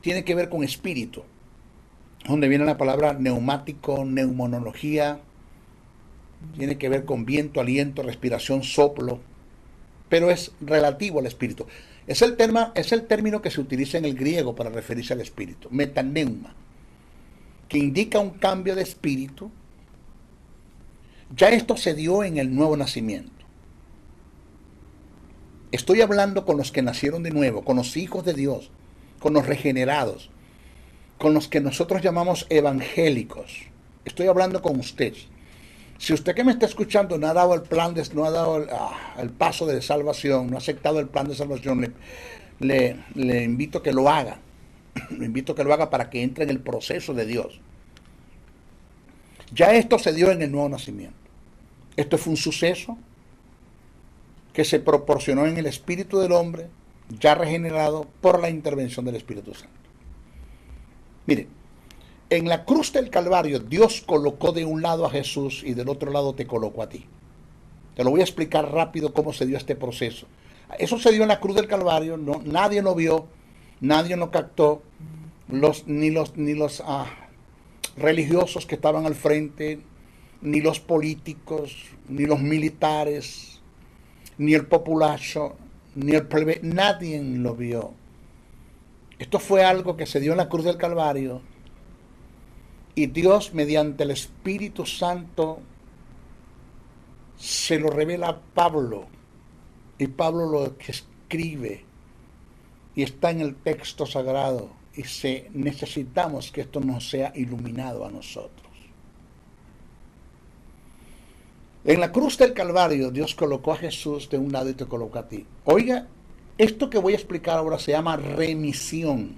tiene que ver con espíritu. Donde viene la palabra neumático, neumonología. Tiene que ver con viento, aliento, respiración, soplo. Pero es relativo al espíritu. Es el término que se utiliza en el griego para referirse al espíritu. Metaneuma. Que indica un cambio de espíritu. Ya esto se dio en el nuevo nacimiento. Estoy hablando con los que nacieron de nuevo, con los hijos de Dios, con los regenerados, con los que nosotros llamamos evangélicos. Estoy hablando con usted. Si usted que me está escuchando no ha dado no ha dado el paso de salvación, no ha aceptado el plan de salvación, le invito a que lo haga. Lo invito a que lo haga para que entre en el proceso de Dios. Ya esto se dio en el nuevo nacimiento. Esto fue un suceso que se proporcionó en el espíritu del hombre, ya regenerado por la intervención del Espíritu Santo. Mire, en la cruz del Calvario Dios colocó de un lado a Jesús y del otro lado te colocó a ti. Te lo voy a explicar rápido cómo se dio este proceso. Eso se dio en la cruz del Calvario, no, nadie lo vio, nadie lo captó, ni los religiosos que estaban al frente, ni los políticos, ni los militares, ni el populacho, ni el plebe, nadie lo vio. Esto fue algo que se dio en la cruz del Calvario y Dios mediante el Espíritu Santo se lo revela a Pablo y Pablo lo escribe y está en el texto sagrado y necesitamos que esto nos sea iluminado a nosotros. En la cruz del Calvario Dios colocó a Jesús de un lado y te colocó a ti. Oiga, esto que voy a explicar ahora se llama remisión.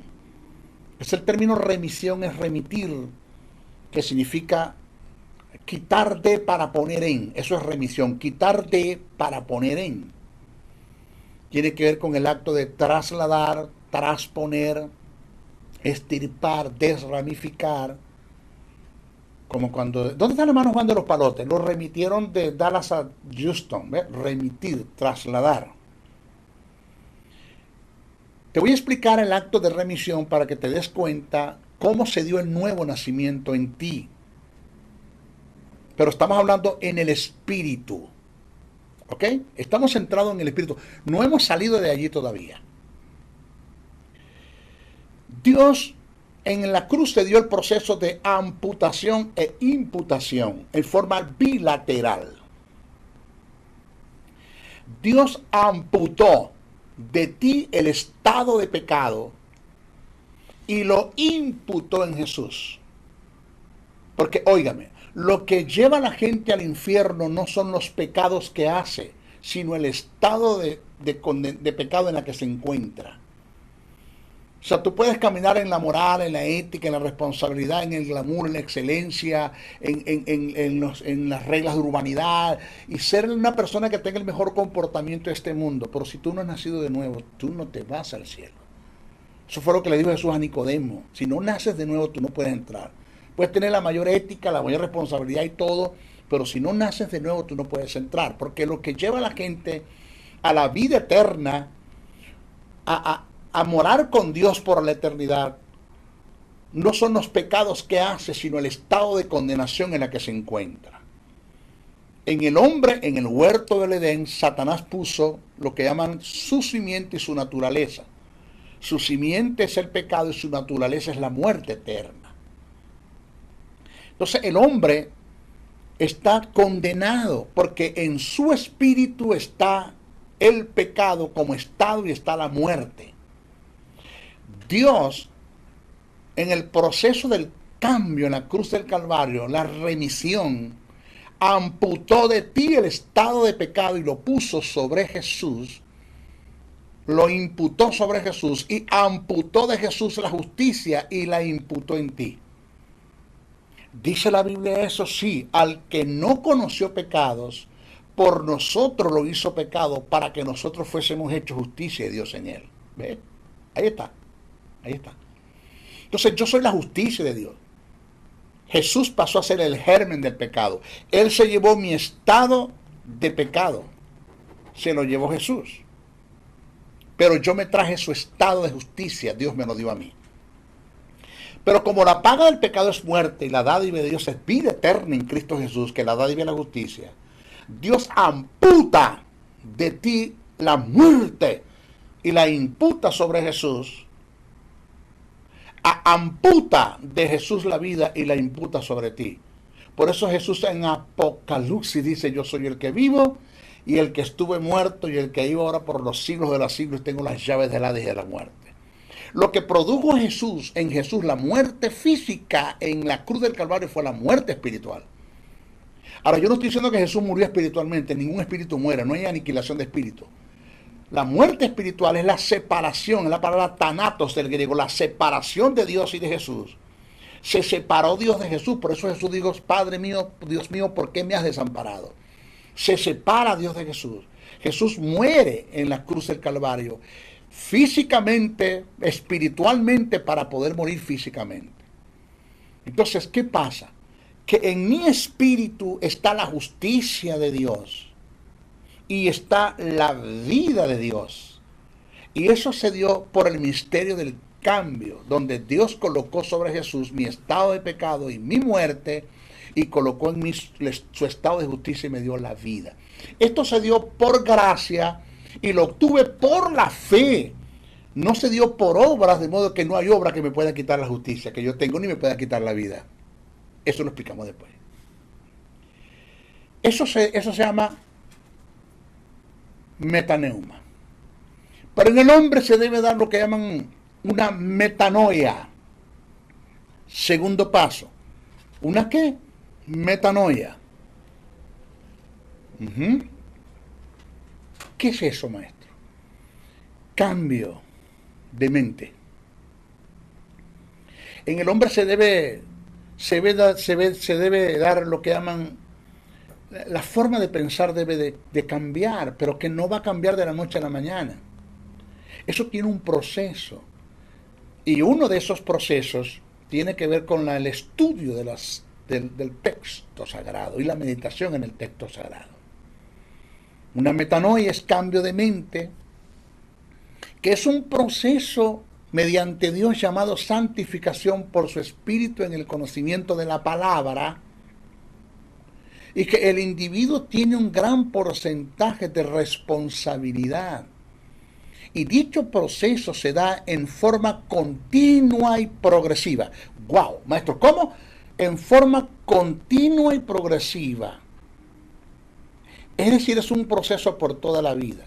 El término remisión es remitir, que significa quitar de para poner en. Eso es remisión, quitar de para poner en. Tiene que ver con el acto de trasladar, trasponer, estirpar, desramificar. Como cuando... ¿Dónde está el hermano Juan de los Palotes? Lo remitieron de Dallas a Houston. ¿Ves? Remitir, trasladar. Te voy a explicar el acto de remisión para que te des cuenta cómo se dio el nuevo nacimiento en ti. Pero estamos hablando en el espíritu. ¿Ok? Estamos centrados en el espíritu. No hemos salido de allí todavía. Dios en la cruz se dio el proceso de amputación e imputación en forma bilateral. Dios amputó de ti el estado de pecado y lo imputó en Jesús. Porque, óigame, lo que lleva a la gente al infierno no son los pecados que hace, sino el estado de pecado en la que se encuentra. O sea, tú puedes caminar en la moral, en la ética, en la responsabilidad, en el glamour, en la excelencia, en las reglas de urbanidad y ser una persona que tenga el mejor comportamiento de este mundo. Pero si tú no has nacido de nuevo, tú no te vas al cielo. Eso fue lo que le dijo Jesús a Nicodemo. Si no naces de nuevo, tú no puedes entrar. Puedes tener la mayor ética, la mayor responsabilidad y todo, pero si no naces de nuevo, tú no puedes entrar. Porque lo que lleva a la gente a la vida eterna, a morar con Dios por la eternidad, no son los pecados que hace, sino el estado de condenación en la que se encuentra. En el hombre, en el huerto del Edén, Satanás puso lo que llaman su simiente y su naturaleza. Su simiente es el pecado y su naturaleza es la muerte eterna. Entonces el hombre está condenado porque en su espíritu está el pecado como estado y está la muerte. Dios, en el proceso del cambio en la cruz del Calvario, la remisión, amputó de ti el estado de pecado y lo puso sobre Jesús, lo imputó sobre Jesús y amputó de Jesús la justicia y la imputó en ti. Dice la Biblia eso, sí, al que no conoció pecados, por nosotros lo hizo pecado para que nosotros fuésemos hechos justicia de Dios en él. ¿Ve? Ahí está, ahí está. Entonces yo soy la justicia de Dios. Jesús pasó a ser el germen del pecado. Él se llevó mi estado de pecado. Se lo llevó Jesús. Pero yo me traje su estado de justicia. Dios me lo dio a mí. Pero como la paga del pecado es muerte y la dádiva de Dios es vida eterna en Cristo Jesús, que la dádiva es la justicia, Dios amputa de ti la muerte y la imputa sobre Jesús. Amputa de Jesús la vida y la imputa sobre ti. Por eso Jesús en Apocalipsis dice: yo soy el que vivo y el que estuve muerto y el que vivo ahora por los siglos de los siglos y tengo las llaves del Hades y de la muerte. Lo que produjo Jesús, en Jesús, la muerte física en la cruz del Calvario fue la muerte espiritual. Ahora, yo no estoy diciendo que Jesús murió espiritualmente, ningún espíritu muere, no hay aniquilación de espíritu. La muerte espiritual es la separación, es la palabra thanatos del griego, la separación de Dios y de Jesús. Se separó Dios de Jesús, por eso Jesús dijo: Padre mío, Dios mío, ¿por qué me has desamparado? Se separa Dios de Jesús. Jesús muere en la cruz del Calvario, físicamente, espiritualmente, para poder morir físicamente. Entonces, ¿qué pasa? Que en mi espíritu está la justicia de Dios y está la vida de Dios. Y eso se dio por el misterio del cambio, donde Dios colocó sobre Jesús mi estado de pecado y mi muerte, y colocó en mí su estado de justicia y me dio la vida. Esto se dio por gracia y lo obtuve por la fe. No se dio por obras, de modo que no hay obra que me pueda quitar la justicia que yo tengo, ni me pueda quitar la vida. Eso lo explicamos después. Eso se llama metaneuma. Pero en el hombre se debe dar lo que llaman una metanoia. Segundo paso. ¿Una qué? Metanoia. ¿Qué es eso, maestro? Cambio de mente. En el hombre se debe dar lo que llaman, la forma de pensar debe de cambiar, pero que no va a cambiar de la noche a la mañana. Eso tiene un proceso. Y uno de esos procesos tiene que ver con el estudio del texto sagrado y la meditación en el texto sagrado. Una metanoia es cambio de mente, que es un proceso mediante Dios llamado santificación por su Espíritu en el conocimiento de la palabra, y que el individuo tiene un gran porcentaje de responsabilidad. Y dicho proceso se da en forma continua y progresiva. ¡Wow! Maestro, ¿cómo? En forma continua y progresiva. Es decir, es un proceso por toda la vida.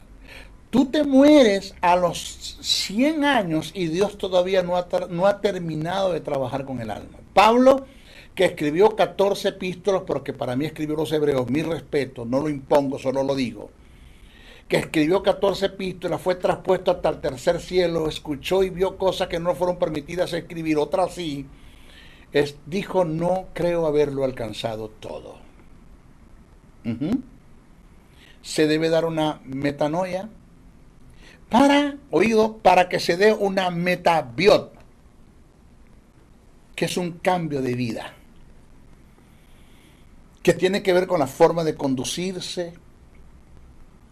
Tú te mueres a los 100 años y Dios todavía no ha terminado de trabajar con el alma. Pablo, que escribió 14 epístolas, pero que para mí escribió los hebreos, mi respeto, no lo impongo, solo lo digo, que escribió 14 epístolas, fue traspuesto hasta el tercer cielo, escuchó y vio cosas que no fueron permitidas escribir, otras sí, dijo: no creo haberlo alcanzado todo. Se debe dar una metanoia para que se dé una metabiot, que es un cambio de vida, que tiene que ver con la forma de conducirse,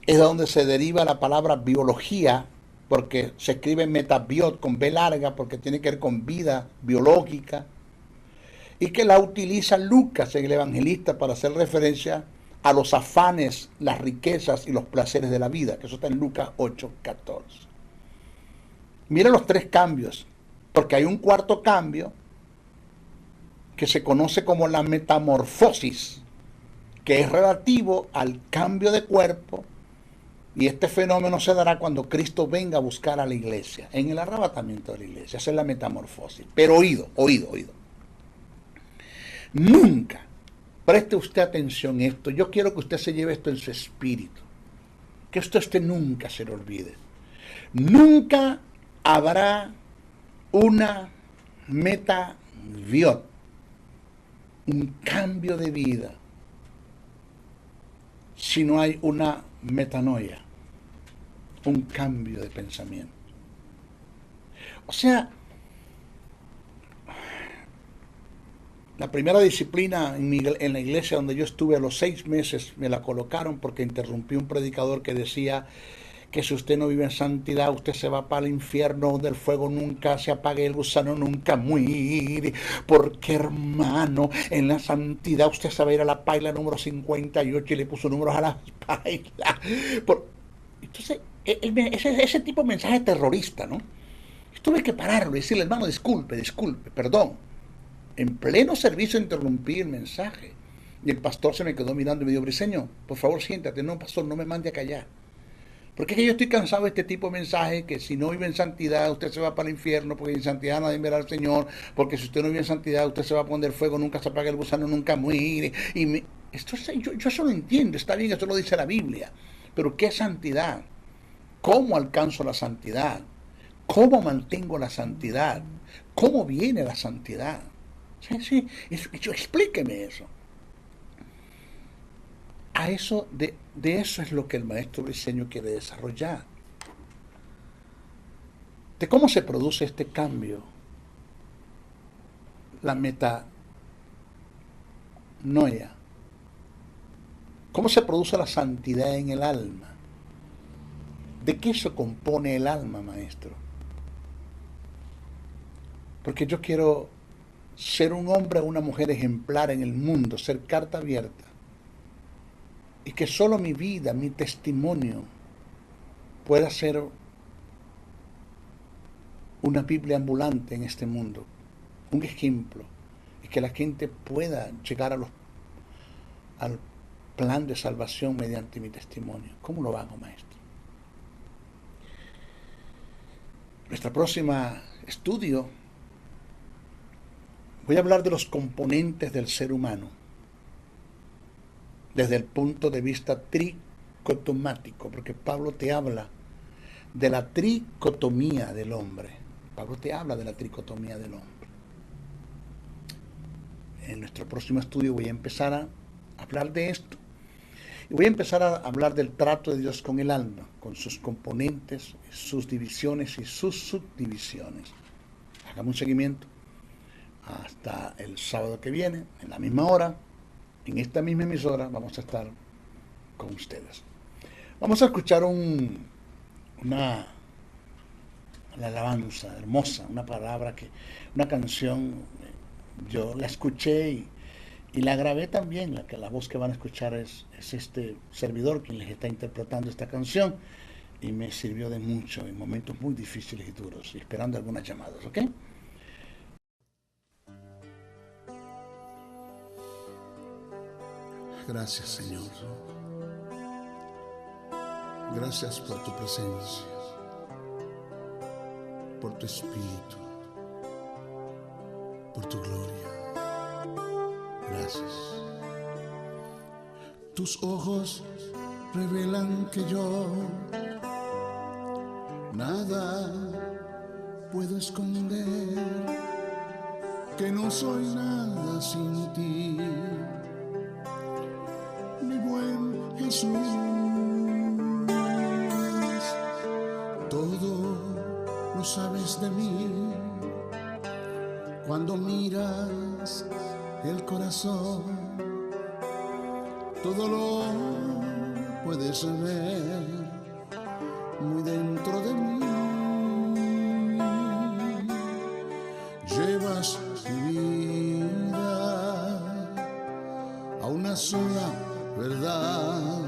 es de donde se deriva la palabra biología, porque se escribe metabiot con B larga, porque tiene que ver con vida biológica, y que la utiliza Lucas, el evangelista, para hacer referencia a los afanes, las riquezas y los placeres de la vida, que eso está en Lucas 8:14. Mira los tres cambios, porque hay un cuarto cambio que se conoce como la metamorfosis, que es relativo al cambio de cuerpo, y este fenómeno se dará cuando Cristo venga a buscar a la iglesia, en el arrebatamiento de la iglesia. Esa es la metamorfosis. Pero oído. Nunca, preste usted atención a esto, yo quiero que usted se lleve esto en su espíritu, que esto nunca se le olvide. Nunca habrá una metaviot, un cambio de vida, si no hay una metanoia, un cambio de pensamiento. O sea, la primera disciplina en la iglesia donde yo estuve a los 6 meses me la colocaron porque interrumpí un predicador que decía que si usted no vive en santidad, usted se va para el infierno donde el fuego nunca se apague, el gusano nunca muere. Porque, hermano, en la santidad usted se va a ir a la paila número 58 y le puso números a la paila. Entonces, ese tipo de mensaje terrorista, ¿no? Tuve que pararlo y decirle, hermano, disculpe, perdón. En pleno servicio interrumpí el mensaje. Y el pastor se me quedó mirando y me dijo, Briceño, por favor siéntate. No, pastor, no me mande a callar. Porque es que yo estoy cansado de este tipo de mensaje, que si no vive en santidad, usted se va para el infierno, porque en santidad nadie verá al Señor, porque si usted no vive en santidad, usted se va a poner fuego, nunca se apaga el gusano, nunca muere. Yo eso lo entiendo, está bien, eso lo dice la Biblia. Pero ¿qué santidad? ¿Cómo alcanzo la santidad? ¿Cómo mantengo la santidad? ¿Cómo viene la santidad? Sí, explíqueme eso. De eso es lo que el maestro Briceño quiere desarrollar. De cómo se produce este cambio. La metanoia. ¿Cómo se produce la santidad en el alma? ¿De qué se compone el alma, maestro? Porque yo quiero ser un hombre o una mujer ejemplar en el mundo, ser carta abierta. Y que solo mi vida, mi testimonio, pueda ser una Biblia ambulante en este mundo, un ejemplo, y que la gente pueda llegar al plan de salvación mediante mi testimonio. ¿Cómo lo hago, maestro? Nuestra próxima estudio, voy a hablar de los componentes del ser humano desde el punto de vista tricotomático, porque Pablo te habla de la tricotomía del hombre. Pablo te habla de la tricotomía del hombre. En nuestro próximo estudio voy a empezar a hablar de esto. Y voy a empezar a hablar del trato de Dios con el alma, con sus componentes, sus divisiones y sus subdivisiones. Hagamos un seguimiento hasta el sábado que viene, en la misma hora, en esta misma emisora, vamos a estar con ustedes. Vamos a escuchar una alabanza hermosa, una canción, yo la escuché y la grabé también. La voz que van a escuchar es este servidor quien les está interpretando esta canción, y me sirvió de mucho en momentos muy difíciles y duros, y esperando algunas llamadas, ¿ok? Gracias, Señor. Gracias por tu presencia, por tu espíritu, por tu gloria. Gracias. Tus ojos revelan que yo nada puedo esconder, que no soy nada sin ti. Mi buen Jesús, todo lo sabes de mí. Cuando miras el corazón, todo lo puedes ver muy dentro de mí. Llevas mi vida a una sola verdad.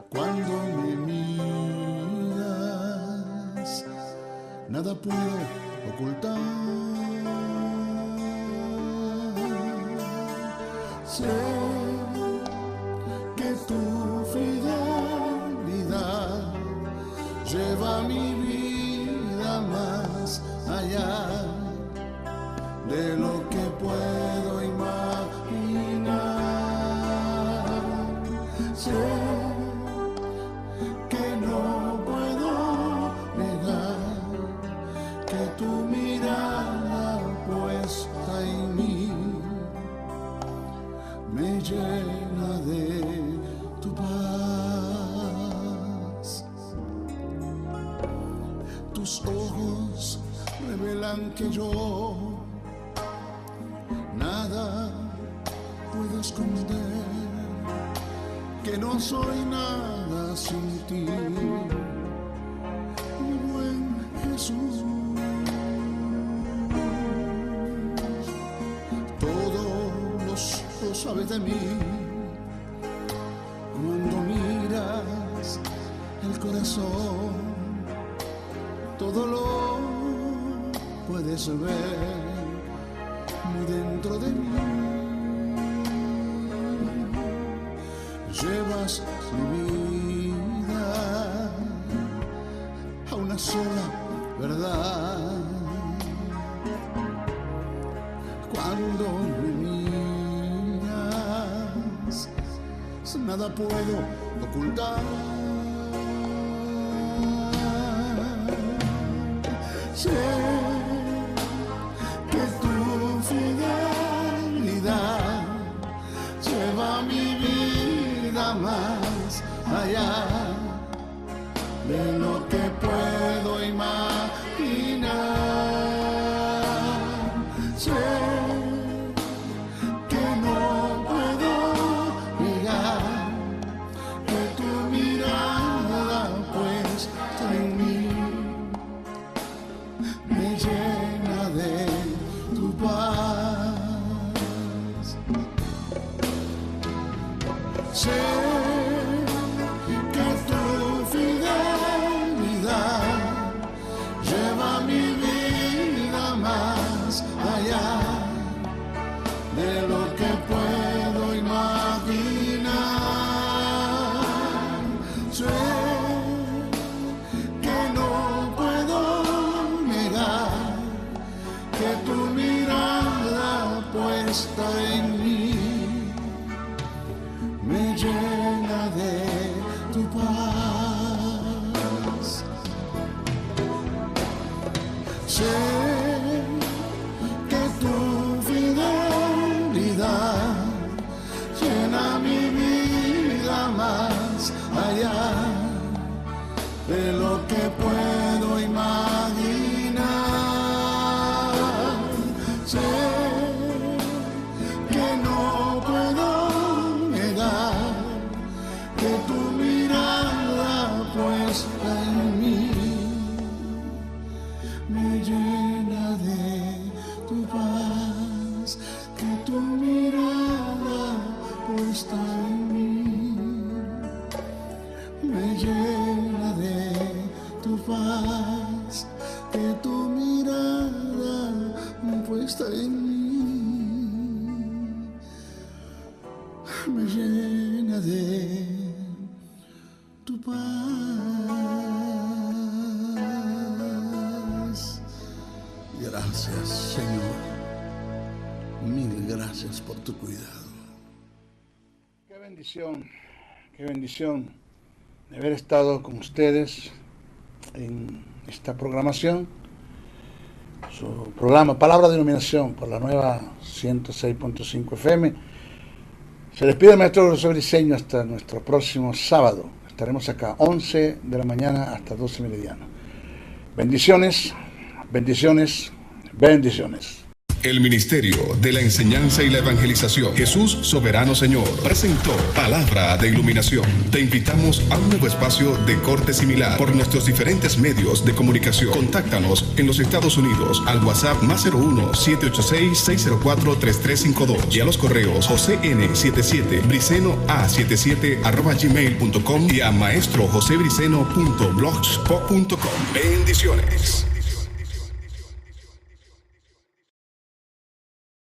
Cuando me miras, nada puedo ocultar. Sé que tu fidelidad lleva mi vida más allá de lo que puedo imaginar. Sé que no puedo negar que tu mirada puesta en mí me llena de tu paz. Tus ojos revelan que yo nada puedo esconder, que no soy nada sin ti, mi buen Jesús. Todo lo sabes de mí cuando miras el corazón, todo lo puedes ver muy dentro de mí. Llevas mi vida a una sola verdad. Cuando me miras, nada puedo ocultar. Sé que tu fidelidad lleva mi vida más allá de lo que puedo imaginar. Sé que no puedo negar que tu mirada puesta en mí me llena de tu paz. Sé que tu fidelidad lleva mi vida más allá de lo que puedo imaginar. Sé que no puedo negar que tu mirada puesta en mí me llena de tu paz. Sé que tu fidelidad llena mi vida más allá de lo que puedo imaginar. Sé que no puedo negar que tu mirada puesta en mí me llena de tu paz, que tu mirada puesta en mí me llena de tu paz, que tu mirada puesta en mí me llena de tu paz. Gracias, Señor. Mil gracias por tu cuidado. Qué bendición de haber estado con ustedes en esta programación, su programa Palabra de Iluminación por la nueva 106.5 FM. Se despide el maestro José Briceño hasta nuestro próximo sábado. Estaremos acá 11 de la mañana hasta 12 meridiano. Bendiciones, bendiciones, bendiciones. El Ministerio de la Enseñanza y la Evangelización, Jesús Soberano Señor, presentó Palabra de Iluminación. Te invitamos a un nuevo espacio de corte similar por nuestros diferentes medios de comunicación. Contáctanos en los Estados Unidos al WhatsApp +01 786 604-3352 y a los correos jocn77briceno@gmail.com y a maestrojosebriceno.blogspot.com. Bendiciones.